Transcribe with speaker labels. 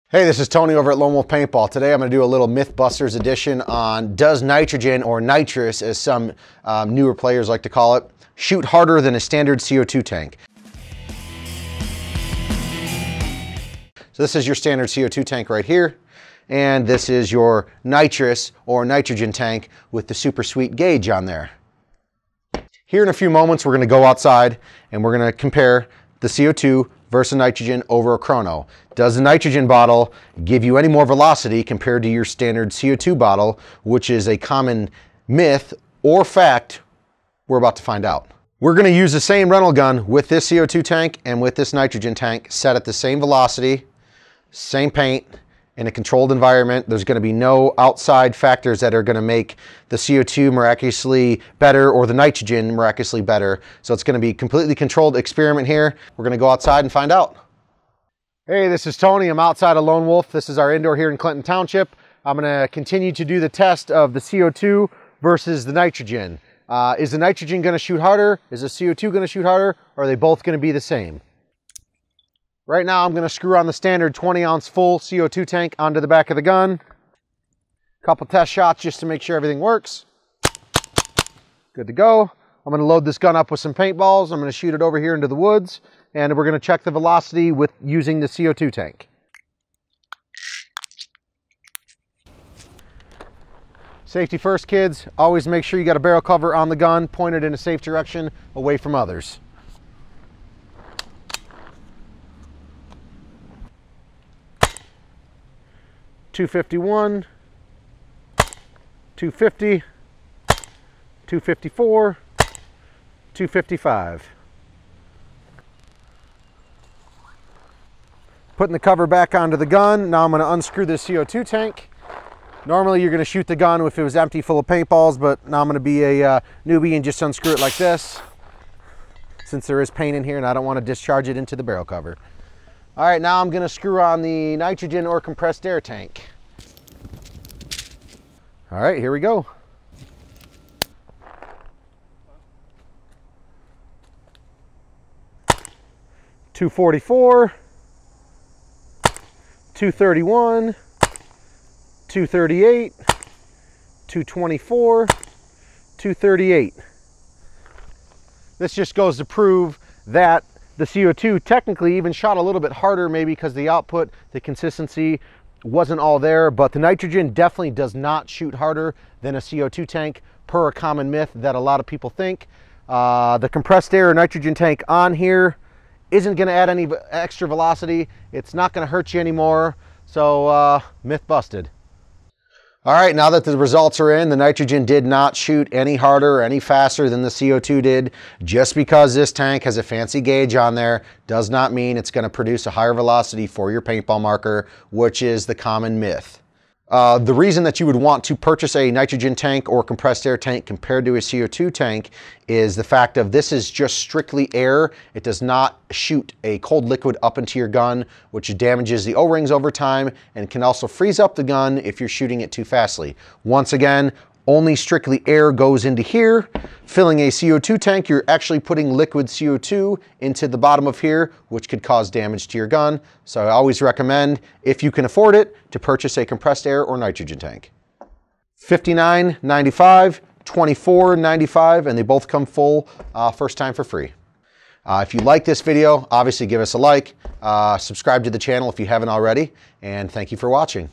Speaker 1: Hey, this is Tony over at Lone Wolf Paintball. Today I'm going to do a little Mythbusters edition on does nitrogen, or nitrous as some newer players like to call it, shoot harder than a standard CO2 tank. So this is your standard CO2 tank right here, and this is your nitrous or nitrogen tank with the super sweet gauge on there. Here in a few moments we're going to go outside and we're going to compare the CO2 versus nitrogen over a chrono. Does the nitrogen bottle give you any more velocity compared to your standard CO2 bottle, which is a common myth or fact we're about to find out. We're going to use the same rental gun with this CO2 tank and with this nitrogen tank set at the same velocity, same paint, in a controlled environment. There's going to be no outside factors that are going to make the CO2 miraculously better or the nitrogen miraculously better. So it's going to be a completely controlled experiment here. We're going to go outside and find out. Hey, this is Tony. I'm outside of Lone Wolf. This is our indoor here in Clinton Township. I'm going to continue to do the test of the CO2 versus the nitrogen. Is the nitrogen going to shoot harder? Is the CO2 going to shoot harder? Or are they both going to be the same? Right now I'm going to screw on the standard 20-ounce full CO2 tank onto the back of the gun. Couple test shots just to make sure everything works. Good to go. I'm going to load this gun up with some paintballs. I'm going to shoot it over here into the woods, and we're going to check the velocity with using the CO2 tank. Safety first, kids. Always make sure you got a barrel cover on the gun pointed in a safe direction away from others. .251, 250, 254, 255. Putting the cover back onto the gun. Now I'm going to unscrew the CO2 tank. Normally you're going to shoot the gun if it was empty full of paintballs, but now I'm going to be a newbie and just unscrew it like this, since there is paint in here and I don't want to discharge it into the barrel cover. All right, now I'm going to screw on the nitrogen or compressed air tank. All right, here we go. .244, 231, 238, 224, 238. This just goes to prove that the CO2 technically even shot a little bit harder, maybe because the output, the consistency wasn't all there, but the nitrogen definitely does not shoot harder than a CO2 tank per a common myth that a lot of people think. The compressed air nitrogen tank on here isn't going to add any extra velocity. It's not going to hurt you anymore. So myth busted. All right, now that the results are in, the nitrogen did not shoot any harder or any faster than the CO2 did. Just because this tank has a fancy gauge on there does not mean it's going to produce a higher velocity for your paintball marker, which is the common myth. The reason that you would want to purchase a nitrogen tank or compressed air tank compared to a CO2 tank is the fact of this is just strictly air. It does not shoot a cold liquid up into your gun, which damages the O-rings over time and can also freeze up the gun if you're shooting it too fastly. Once again, only strictly air goes into here. Filling a CO2 tank, you're actually putting liquid CO2 into the bottom of here, which could cause damage to your gun. So I always recommend, if you can afford it, to purchase a compressed air or nitrogen tank. $59.95, $24.95, and they both come full first time for free. If you like this video, obviously give us a like, subscribe to the channel if you haven't already, and thank you for watching.